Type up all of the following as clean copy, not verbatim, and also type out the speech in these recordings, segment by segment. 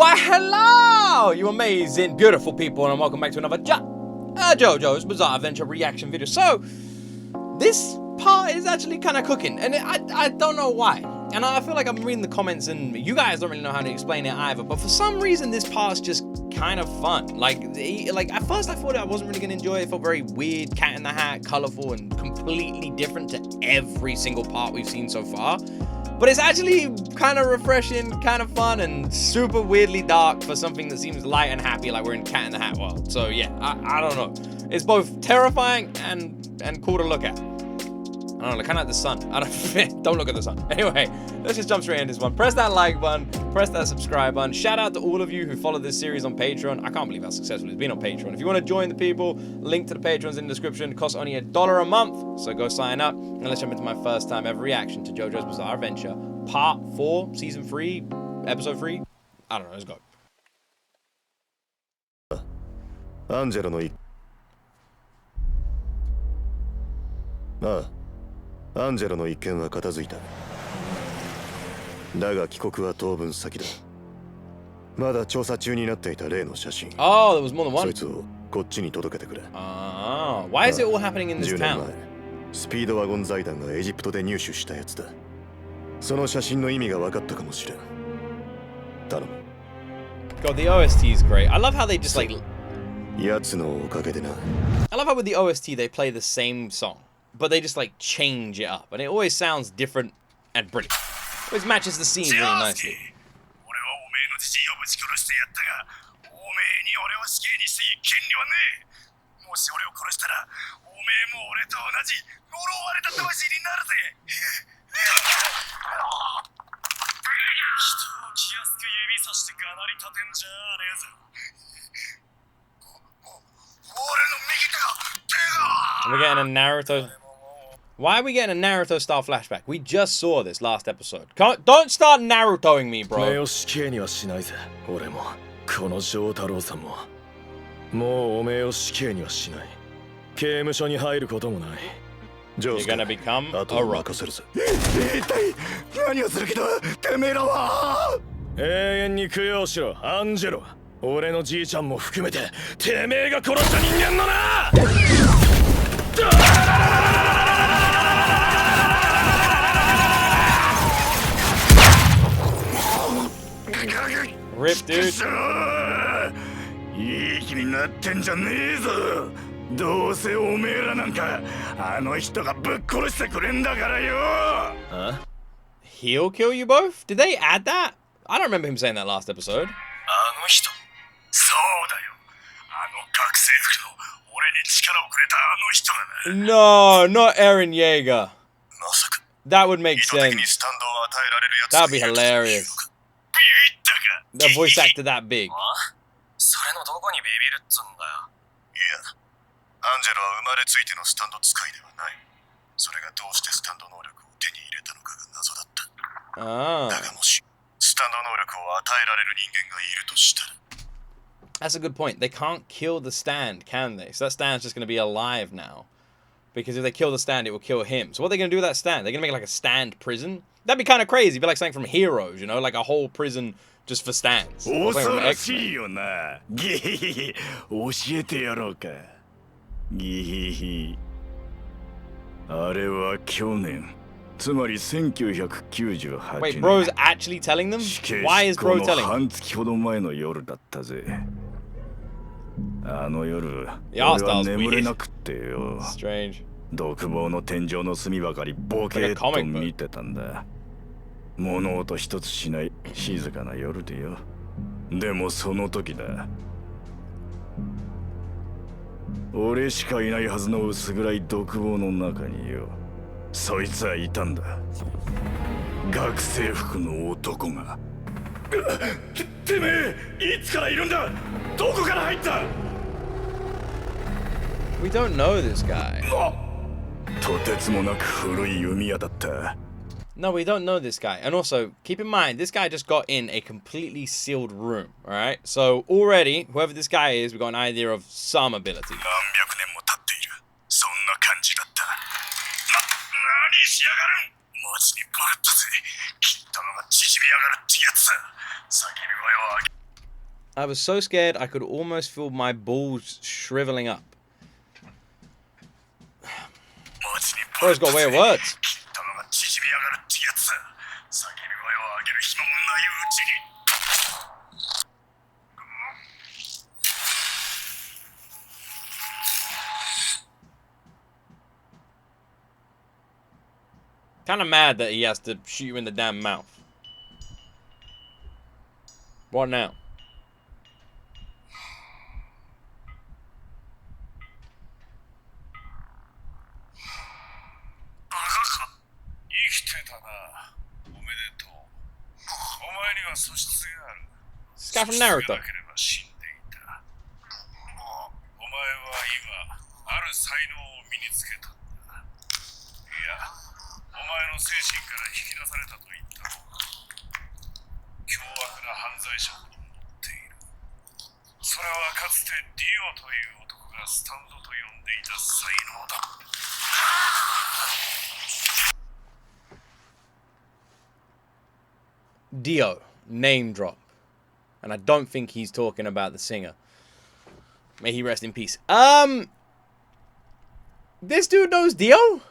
Why, hello, you amazing, beautiful people, and welcome back to another JoJo's Bizarre Adventure reaction video. So, this part is actually kind of cooking, and I don't know why. And I feel like I'm reading the comments, and you guys don't really know how to explain it either. But for some reason, this part's just kind of fun. Like at first, I thought I wasn't really gonna enjoy it. It felt very weird, Cat in the Hat, colorful, and completely different to every single part we've seen so far. But it's actually kind of refreshing, kind of fun, and super weirdly dark for something that seems light and happy, like we're in Cat in the Hat world. So yeah, I don't know. It's both terrifying and cool to look at. I don't know, kind of like the sun. Don't look at the sun. Anyway, let's just jump straight into this one. Press that like button, press that subscribe button. Shout out to all of you who follow this series on Patreon. I can't believe how successful it's been on Patreon. If you want to join the people, link to the Patreon's in the description. It costs only $1 a month, so go sign up. And let's jump into my first time ever reaction to JoJo's Bizarre Adventure, Part 4, Season 3, Episode 3. I don't know, let's go. Angeloのアンジェロの一件は片付いた。だが帰国は当分先だ。まだ調査中になっていた例の写真。Oh, there was more than one. そいつをこっちに届けてくれ。Why is it all happening in this 10年 town? 前、スピードワゴン財団がエジプトで入手したやつだ。その写真の意味が分かったかもしれん。頼む。God, the OST is great. I love how they just like. やつのおかげでな。I love how with the OST they play the same song, but they just like change it up, and it always sounds different and brilliant. Always matches the scene really nicely. We're getting a Naruto. Why are we getting a Naruto-style flashback? We just saw this last episode. Don't start Narutoing me, bro. 俺もこの丈太郎さんももうおめえを死刑にはしない。刑務所に入ることもない。You're gonna become a rock. 何をする気だ、てめえらは。永遠に供養しろ、アンジェロ。俺のじいちゃんも含めて、てめえが殺した人間のな。Rip, dude. いい気になってんじゃねえぞ。どうせおめえらなんかあの人がぶっ殺してくれんだからよ。He'll kill you both? Did they add that? I don't remember him saying that last episode. あの人。そうだよ。あの学生服の俺に力をくれたあの人がな。No, not Eren Yeager. まさか。 That would make 意図的に sense. スタンドを与えられるやつ。 That'd be hilarious. The voice actor that big. それのどこにビビるっつんだよ。いや、アンジェロは生まれついてのスタンド使いではない。それがどうしてスタンド能力を手に入れたのかが謎だった。だがもしスタンド能力を与えられる人間がいるとしたら。That's a good point. They can't kill the stand, can they? So that stand's just going to be alive now. Because if they kill the stand, it will kill him. So what are they going to do with that stand? They're going to make like a stand prison? That'd be kind of crazy. It'd be like something from Heroes, you know? Like a whole prison just for stands. 恐ろしいよな。ギヒヒヒ。教えてやろうか。ギヒヒ。あれは去年。つまり1998年。Wait, bro's actually telling them? Why is bro telling them? 半月ほど前の夜だったぜ。あの夜、俺 Our は style's 眠れ weird. なくってよ。 Strange. 独房の天井の隅ばかりボケーっと見てたんだ。物音一つしない静かな夜でよ。でもその時だ。俺しかいないはずの薄暗い独房の中によ。そいつはいたんだ。学生服の男が。てめえ、いつからいるんだ。どこから入った。 We don't know this guy. とてつもなく古い弓矢だった。 No, we don't know this guy. And also, keep in mind, this guy just got in a completely sealed room, alright? So, already, whoever this guy is, we've got an idea of some ability. 何百年も経っている。そんな感じだった。何しやがるん。マジにバレたぜ。きっとのが縮みやがるってやつだ。叫び声を上げ。I was so scared I could almost feel my balls shriveling up. Bro's got way of words. Kind of mad that he has to shoot you in the damn mouth. What now? This guy from Naruto. Dio, name drop. And I don't think he's talking about the singer. May he rest in peace. This dude knows Dio?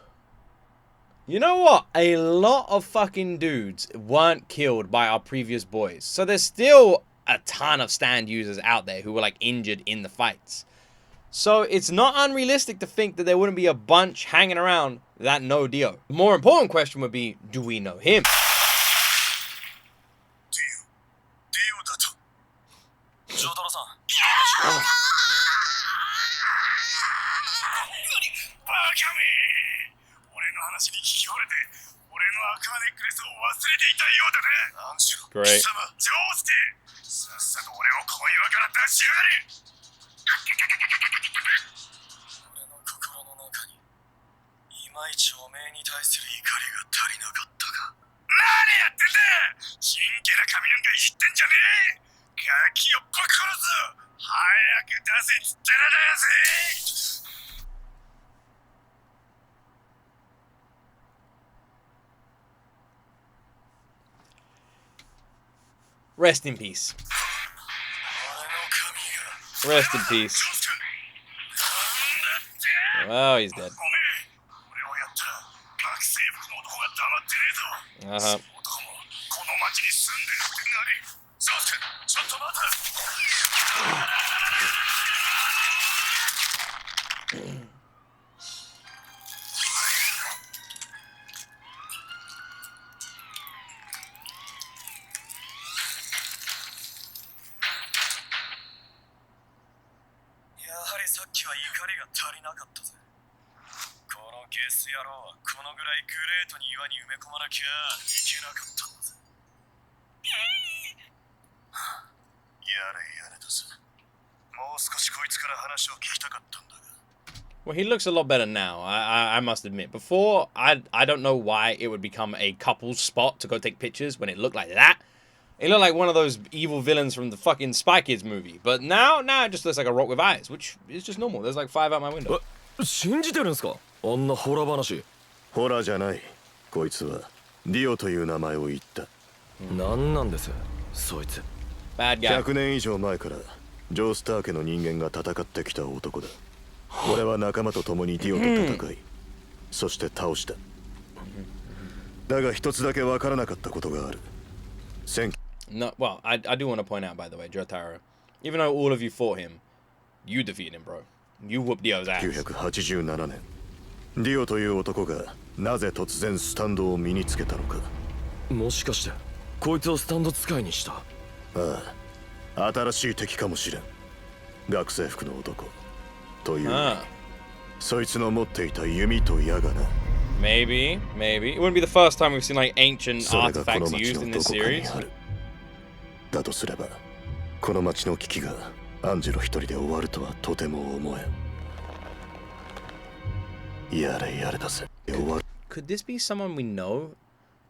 You know what? A lot of fucking dudes weren't killed by our previous boys. So there's still a ton of stand users out there who were like injured in the fights. So it's not unrealistic to think that there wouldn't be a bunch hanging around that know Dio. The more important question would be, do we know him? Oh. Great. Rest in peace. Rest in peace. Oh, he's dead. Uh-huh. Well, he looks a lot better now, I must admit. Before, I don't know why it would become a couple's spot to go take pictures when it looked like that. It looked like one of those evil villains from the fucking Spy Kids movie. But now it just looks like a rock with eyes, which is just normal. There's like 5 out my window. 信じてるんですかあんなホラ話ホラじゃないこいつはディオという名前を言った何なんですそいつ Bad guy 100年以上前からジョースター家の人間が戦ってきた男だ俺は仲間と共にディオと戦いそして倒しただが一つだけ分からなかったことがある No, well, I do want to point out, by the way, Jotaro, even though all of you fought him, you defeated him, bro. You whooped Dio's ass. 1987年ディオという男がなぜ突然スタンドを身につけたのかもしかしてこいつをスタンド使いにしたああ新しい敵かもしれん学生服の男というそいつの持っていた弓と矢がな Maybe. It wouldn't be the first time we've seen like ancient artifacts used in this series. だとすればこの町の危機がアンジェロ一人で終わるとはとても思えんやれやれだぜ Could this be someone we know?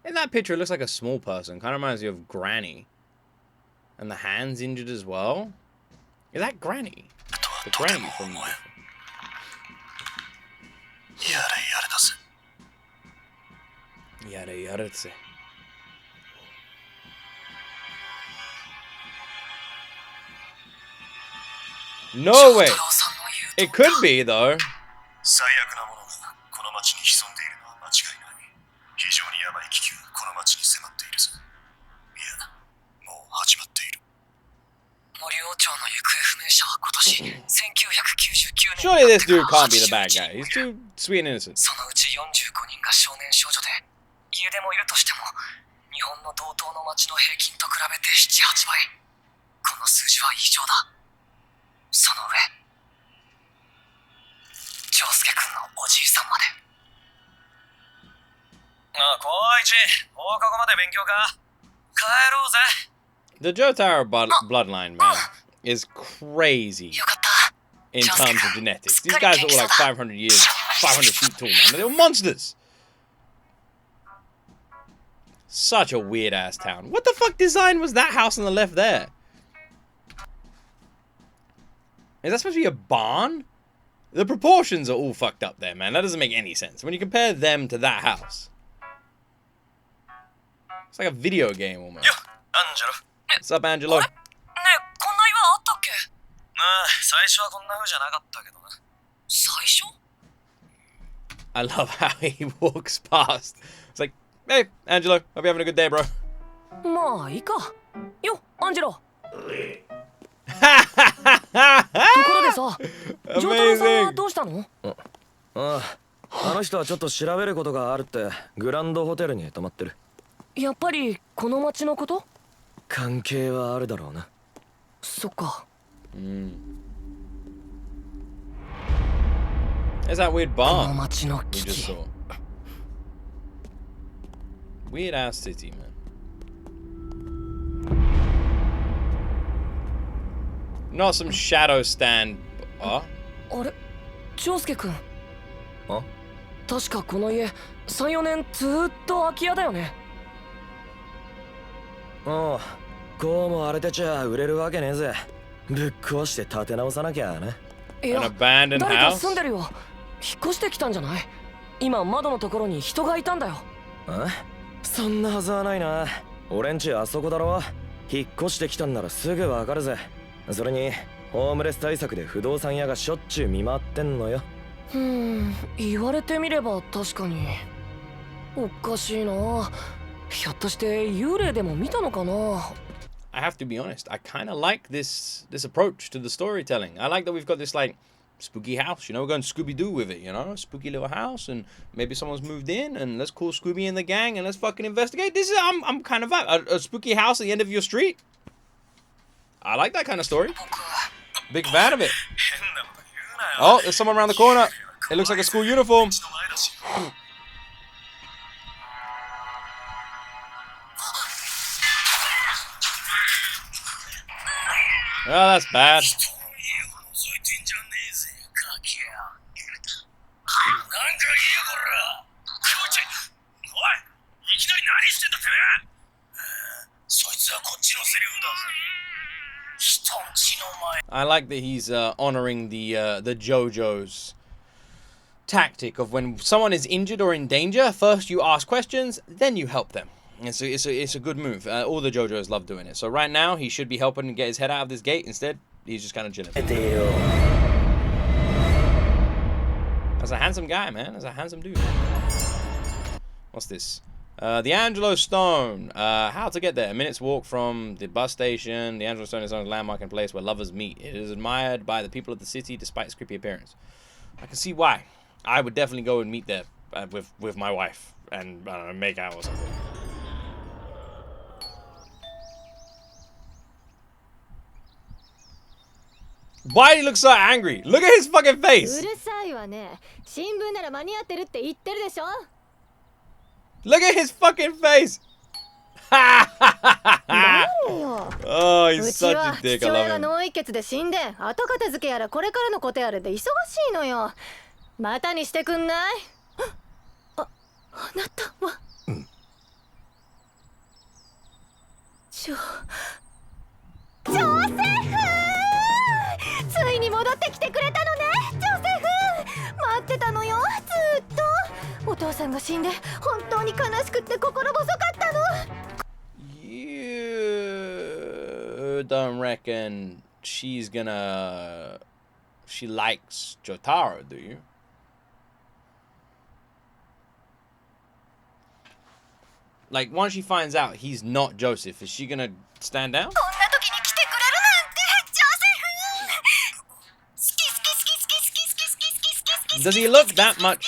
In that picture, it looks like a small person. Kind of reminds me of Granny. And the hand's injured as well. Is that Granny? The Granny from... やれやれぜ No way. It could be though. 最悪なものがこの町に潜んでいるのは間違いない。非常にやばい危機がこの町に迫っているぞ。いや、もう始まっている。森王朝の行方不明者は今年1999年。Surely this dude can't be the bad guy. He's too sweet and innocent. そのうち45人が少年少女で、家出もいるとしても、日本の同等の町の平均と比べて7、8倍。この数字は異常だ。その上、丈介君のおじいさんまで。あ、光一、放課後まで勉強か。帰ろうぜ。The Jotaro bloodline, man, is crazy in terms of genetics. These guys are all like 500 years, 500 feet tall, man. They're monsters. Such a weird ass town. What the fuck design was that house on the left there? Is that supposed to be a barn? The proportions are all fucked up there, man. That doesn't make any sense. When you compare them to that house. It's like a video game almost. Yo, Angelo. What's up, Angelo? ねえ、こんな岩あったっけ？ああ、最初はこんな風じゃなかったけどな。最初？ I love how he walks past. It's like, hey, Angelo, hope you're having a good day, bro. まあいいか。よ、アンジェロ。ところでさ、ジョータロさんはどうしたの？あの人はちょっと調べることがあるってグランドホテルに泊まってる。やっぱりこの町のこと？関係はあるだろうな。そっか。There's that weird この barn 町の we 危 just 機。 saw. Weird ass city, man. Not some shadow stand. あれ、丈介君。あ？確かこの家3、4年ずーっと空き家だよね。ああ、こうも荒れてちゃ売れるわけねえぜ。ぶっ壊して建て直さなきゃね。いや、 An abandoned 誰か house? 住んでるよ。引っ越してきたんじゃない？今窓のところに人がいたんだよ。そんなはずはないな。俺んちあそこだろ。引っ越してきたんならすぐわかるぜ。それにホームレス対策で不動産屋がしょっちゅう見回ってんのよ。言われてみれば確かに。おかしいな。ひょっとして幽霊でも見たのかな。I have to be honest. I kind of like this approach to the storytelling. I like that we've got this like spooky house. You know, we're going Scooby-Doo with it. You know, spooky little house, and maybe someone's moved in, and let's call Scooby and the gang, and let's fucking investigate. This is I'm kind of a spooky house at the end of your street. I like that kind of story. Big fan of it. Oh, there's someone around the corner. It looks like a school uniform. Oh, that's bad. I like that he's honoring the JoJo's tactic of when someone is injured or in danger, first you ask questions, then you help them. It's a good move. All the JoJo's love doing it. So right now, he should be helping to get his head out of this gate. Instead, he's just kind of chilling. That's a handsome guy, man. That's a handsome dude. What's this? The Angelo Stone. How to get there? A minute's walk from the bus station. The Angelo Stone is a landmark and place where lovers meet. It is admired by the people of the city despite its creepy appearance. I can see why. I would definitely go and meet there with my wife and I don't know, make out or something. Why do he look so angry? Look at his fucking face. うるさいわね。新聞なら間に合ってるって言ってるでしょ。 Look at his fucking face. Oh, he's うち such は a dick. 父 I 親が love him. 脳溢血で死んで後片付けやらこれからのことやらで忙しいのよ。またにしてくんない？あなたは、ジョセフ！ついに戻ってきてくれたのね、ジョセフ！待ってたのよ、ずっと。お父さんが死んで本当に悲しくって心細かったの。You don't reckon she's gonna... She likes Jotaro, do you? Like, once she finds out he's not Joseph, is she gonna stand down? Does he look that much?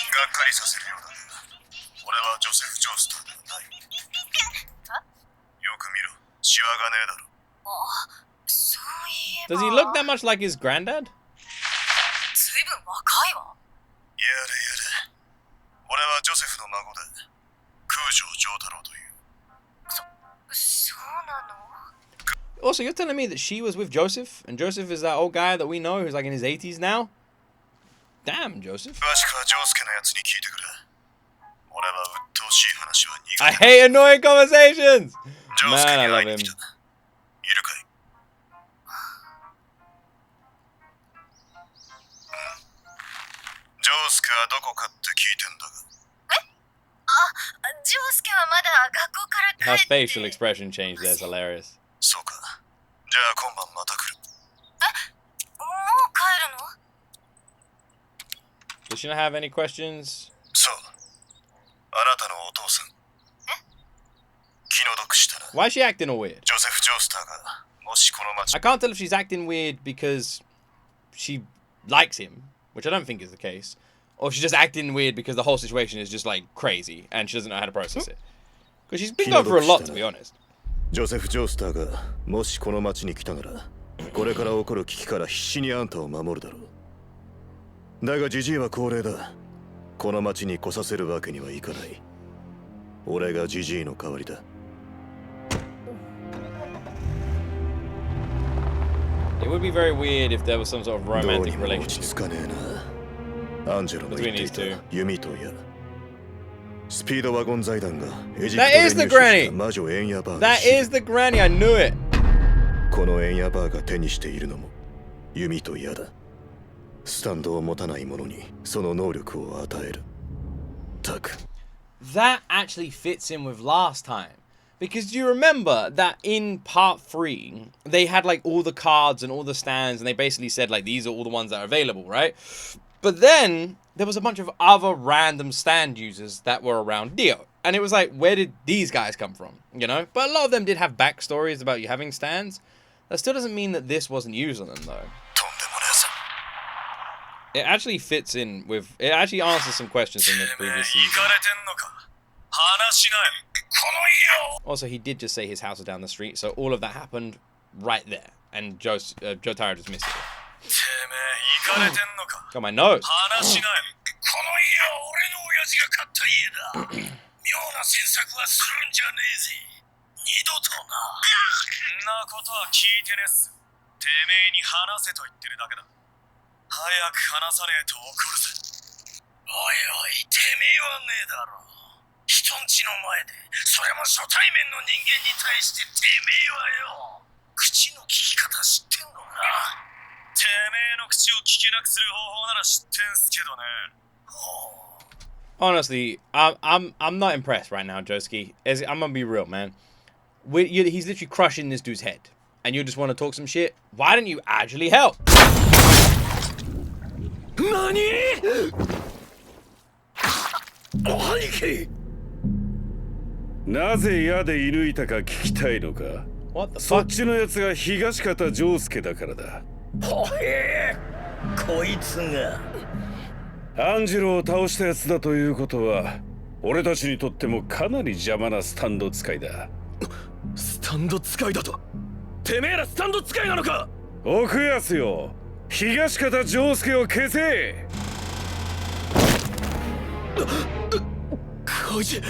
Does he look that much like his granddad? Also, you're telling me that she was with Joseph, and Joseph is that old guy that we know who's like in his 80s now? Damn, Joseph. I hate annoying conversations! Man, I love him. Her facial expression changed there is hilarious. Does she not have any questions? Why is she acting all weird? I can't tell if she's acting weird because she likes him, which I don't think is the case, or she's just acting weird because the whole situation is just like crazy and she doesn't know how to process it. Because she's been going through a lot, to be honest. ジョセフ・ジョースターがもしこの町に来たならこれから起こる危機から必死にあんたを守るだろうだがジジイは高齢だこの町に来させるわけにはいかない俺がジジイの代わりだ It would be very weird if there was some sort of romantic relationship アンジェロの言っていた弓と矢スピードワゴン財団がエジプト That で is the 入手した granny! 魔女エンヤバー That is the granny, I knew it! このエンヤバーが手にしているのも弓と矢だスタンドを持たない者にその能力を与えるタク That actually fits in with last time. Because you remember that in part 3, they had like all the cards and all the stands and they basically said like these are all the ones that are available, right? But then there was a bunch of other random stand users that were around Dio. And it was like, where did these guys come from? You know? But a lot of them did have backstories about you having stands. That still doesn't mean that this wasn't used on them though. It actually fits in with... It actually answers some questions from the previous season. Also, he did just say his house is down the street, so all of that happened right there. And Jotaro just missed it. Got my nose. Honestly, I'm not impressed right now, Josuke. I'm gonna be real, man. He's literally crushing this dude's head, and you just want to talk some shit. Why didn't you actually help? NANI?なぜ矢で射抜いたか聞きたいのか。そっちのやつが東方丈介だからだ。ほへー、こいつが。アンジェロを倒したやつだということは、俺たちにとってもかなり邪魔なスタンド使いだ。スタンド使いだと？てめえらスタンド使いなのか？奥安よ、東方丈介を消せ。こいつ。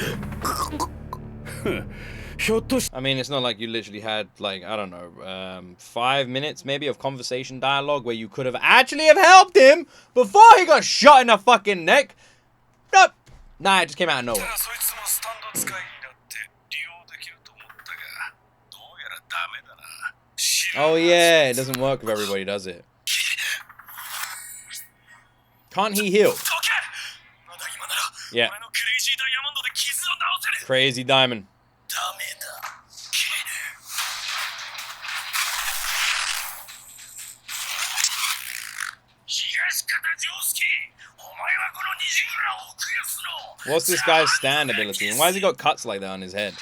I mean, it's not like you literally had, like, I don't know, 5 minutes maybe of conversation dialogue where you could have actually have helped him before he got shot in the fucking neck. Nope. Nah, it just came out of nowhere. Oh yeah, it doesn't work with everybody, does it? Can't he heal? Yeah. Crazy diamond. What's this guy's stand ability? And why has he got cuts like that on his head?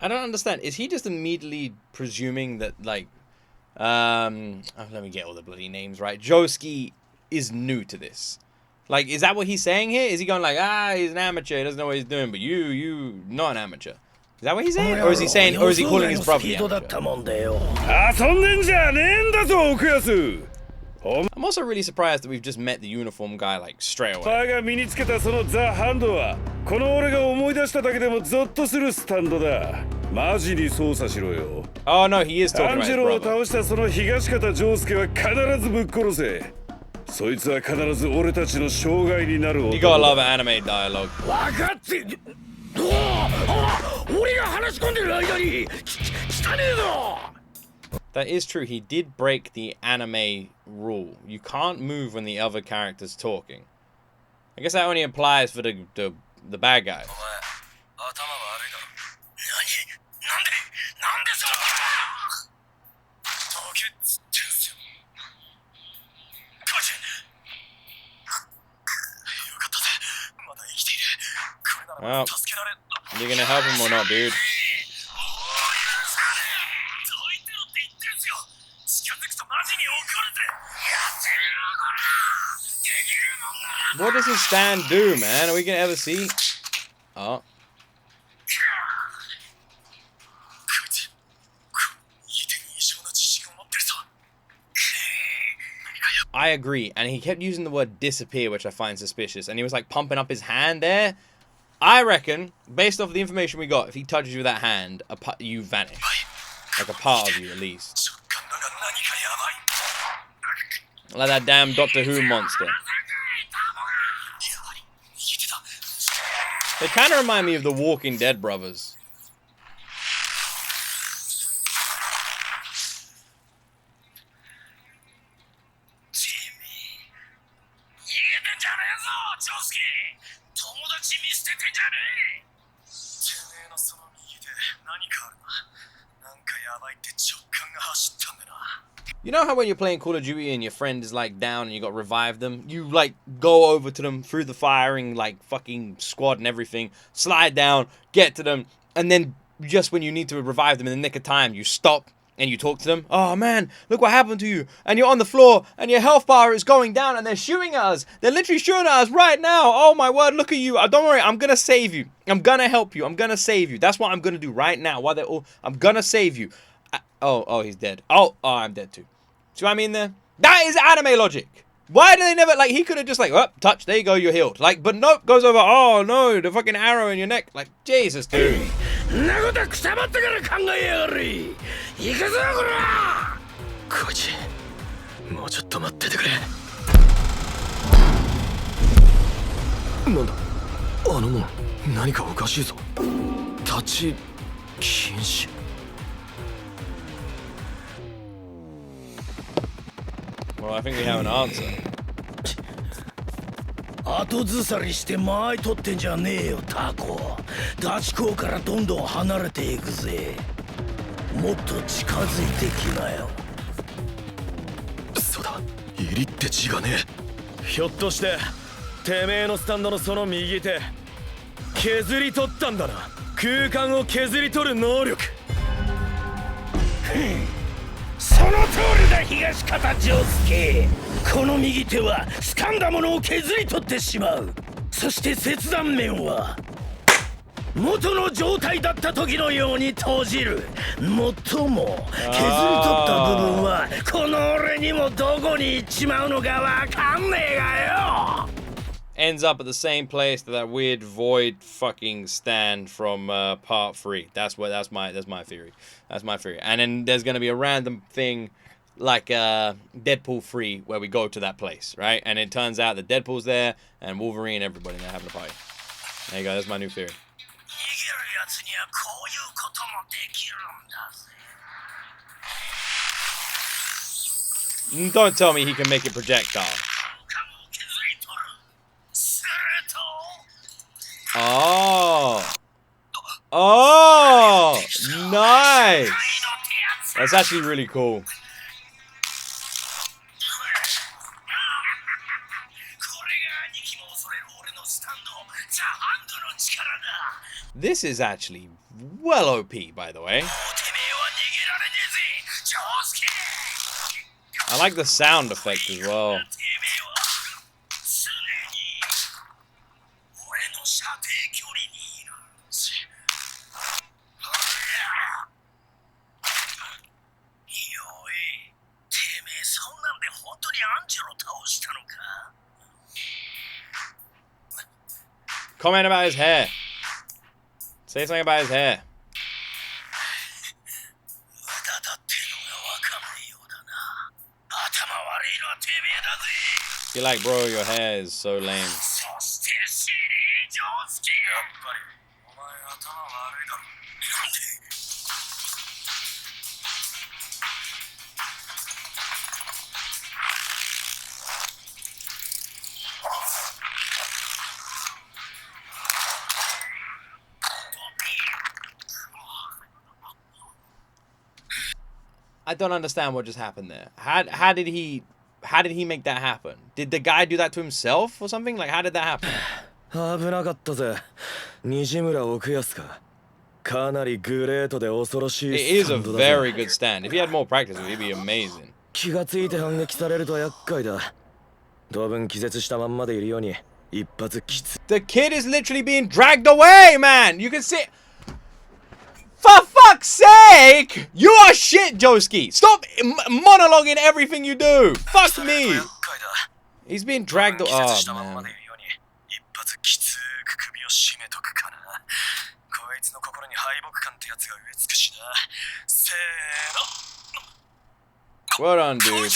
I don't understand. Is he just immediately presuming that, like, let me get all the bloody names right. Josuke is new to this. Like, is that what he's saying here? Is he going like, he's an amateur, he doesn't know what he's doing, but you not an amateur? Is that what he's saying? Or is he saying, or is he calling his brother the amateur? I'm also really surprised that we've just met the uniform guy, like, straight away. Oh no, he is talking about his brother. You gotta love anime dialogue. That is true. He did break the anime rule. You can't move when the other character's talking. I guess that only applies for the bad guys. Well, you gonna help him or not, dude? What does his stand do, man? Are we gonna ever see? Oh. I agree, and he kept using the word disappear, which I find suspicious, and he was like pumping up his hand there. I reckon, based off the information we got, if he touches you with that hand, you vanish. Like a part of you, at least. Like that damn Doctor Who monster. They kind of remind me of the Walking Dead brothers. You know how when you're playing Call of Duty and your friend is like down and you got to revive them? You like go over to them through the firing like fucking squad and everything, slide down, get to them, and then just when you need to revive them in the nick of time, you stop and you talk to them. Oh man, look what happened to you. And you're on the floor and your health bar is going down and they're shooting at us. They're literally shooting at us right now. Oh my word, look at you. Don't worry, I'm gonna save you. I'm gonna help you. I'm gonna save you. That's what I'm gonna do right now. While they're all, I'm gonna save you. Oh, he's dead. Oh, I'm dead too. See what I mean there? That is anime logic. Why do they never, like, he could have just like, oh, touch, there you go, you're healed. Like, but nope, goes over, oh no, the fucking arrow in your neck. Like, Jesus, dude. Well, I think we have an answer. 後ずさりして間合い取ってんじゃねえよタコ。ダチ公からどんどん離れていくぜ。もっと近づいてきなよ。そうだ、入りって血がねえ。ひょっとしててめえのスタンドのその右手削り取ったんだな。空間を削り取る能力。その通りだ、東方丈介。この右手は掴んだものを削り取ってしまう。そして切断面は元の状態だった時のように閉じる。もっとも削り取った部分はこの俺にもどこに行っちまうのかわかんねえがよ。ends up at the same place that weird void fucking stand from part 3. That's my theory. That's my theory. And then there's gonna be a random thing like Deadpool 3 where we go to that place, right? And it turns out that Deadpool's there and Wolverine, everybody there having a party. There you go. That's my new theory. Don't tell me he can make it projectile. Oh. Oh. Nice. That's actually really cool. This is actually well OP, by the way. I like the sound effect as well. Comment about his hair. Say something about his hair. You're like, bro, your hair is so lame. I don't understand what just happened there. How did he make that happen? Did the guy do that to himself or something? Like, how did that happen? It is a very good stand. If he had more practice, it would be amazing. The kid is literally being dragged away, man! You can see... For fuck's sake! You are shit, Josuke! Stop monologuing everything you do! Fuck me! He's being dragged... Oh, man. Well done, dude.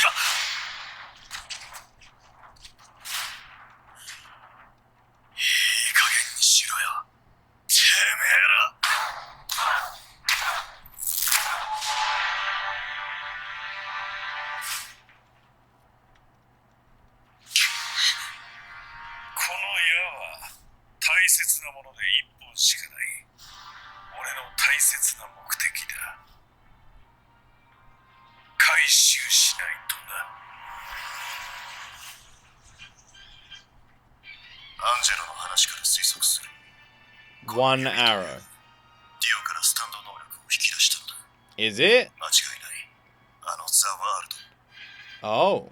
One arrow. Is it? Oh.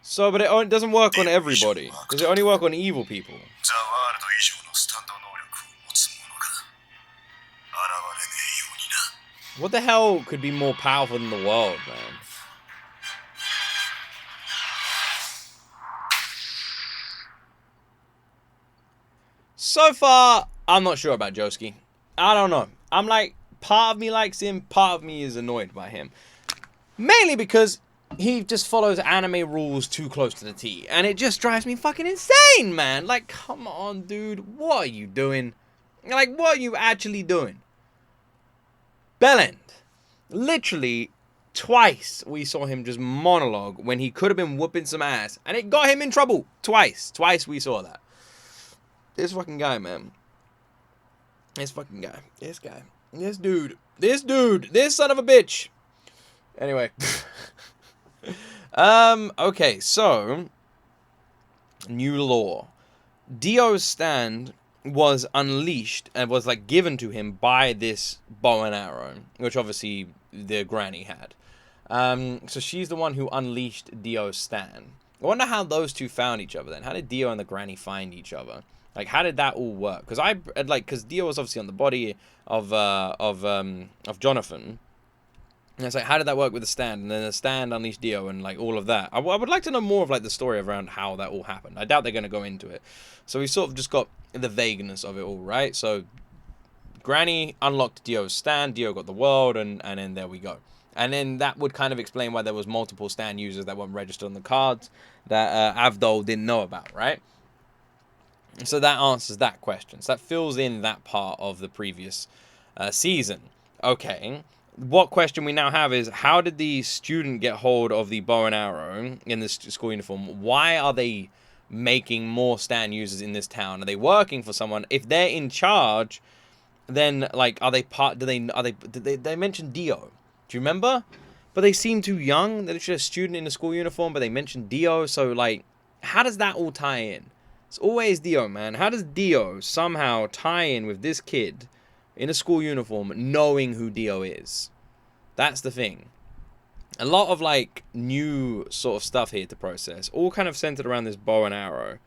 So, but it doesn't work on everybody. Does it only work on evil people? What the hell could be more powerful than the world, man? So far, I'm not sure about Josuke. I don't know. I'm like, part of me likes him, part of me is annoyed by him. Mainly because he just follows anime rules too close to the T. And it just drives me fucking insane, man. Like, come on, dude. What are you doing? Like, what are you actually doing? Bellend. Literally, twice we saw him just monologue when he could have been whooping some ass. And it got him in trouble. Twice. Twice we saw that. This fucking guy, man. This fucking guy. This guy. This dude. This dude. This son of a bitch. Anyway. Okay, so. New law. Dio's stand was unleashed and was like given to him by this bow and arrow, which obviously the granny had. So she's the one who unleashed Dio's stand. I wonder how those two found each other then. How did Dio and the granny find each other? Like, how did that all work? Because Dio was obviously on the body of Jonathan. And it's like, how did that work with the stand? And then the stand unleashed Dio and like all of that. I would like to know more of like the story around how that all happened. I doubt they're going to go into it. So we sort of just got the vagueness of it all, right? So Granny unlocked Dio's stand, Dio got the world, and then there we go. And then that would kind of explain why there was multiple stand users that weren't registered on the cards that Avdol didn't know about, right? So that answers that question. So that fills in that part of the previous season. Okay. What question we now have is, how did the student get hold of the bow and arrow in this school uniform? Why are they making more stand users in this town? Are they working for someone? If they're in charge, then like, are they part? Did they mention Dio? Do you remember? But they seem too young. They're just a student in a school uniform, but they mentioned Dio. So like, how does that all tie in? It's always Dio, man. How does Dio somehow tie in with this kid in a school uniform knowing who Dio is? That's the thing. A lot of like new sort of stuff here to process, all kind of centered around this bow and arrow.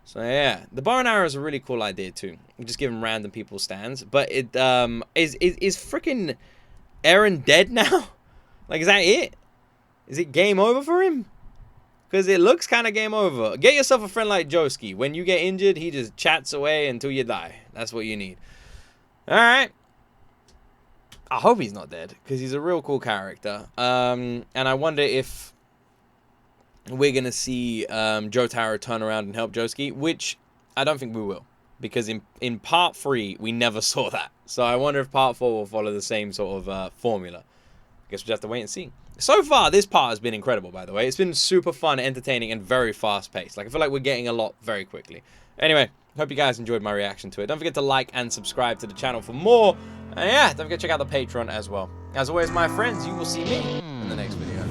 So yeah, the bow and arrow is a really cool idea too. You're just giving random people stands, but it is freaking Eren dead now? Like, is that it? Is it game over for him? Because it looks kind of game over. Get yourself a friend like Josuke. When you get injured, he just chats away until you die. That's what you need. Alright. I hope he's not dead, because he's a real cool character. And I wonder if we're going to see Jotaro turn around and help Josuke, which I don't think we will. Because in part 3, we never saw that. So I wonder if part 4 will follow the same sort of formula. I guess we'll have to wait and see. So far, this part has been incredible, by the way. It's been super fun, entertaining, and very fast-paced. Like, I feel like we're getting a lot very quickly. Anyway, hope you guys enjoyed my reaction to it. Don't forget to like and subscribe to the channel for more. And yeah, don't forget to check out the Patreon as well. As always, my friends, you will see me in the next video.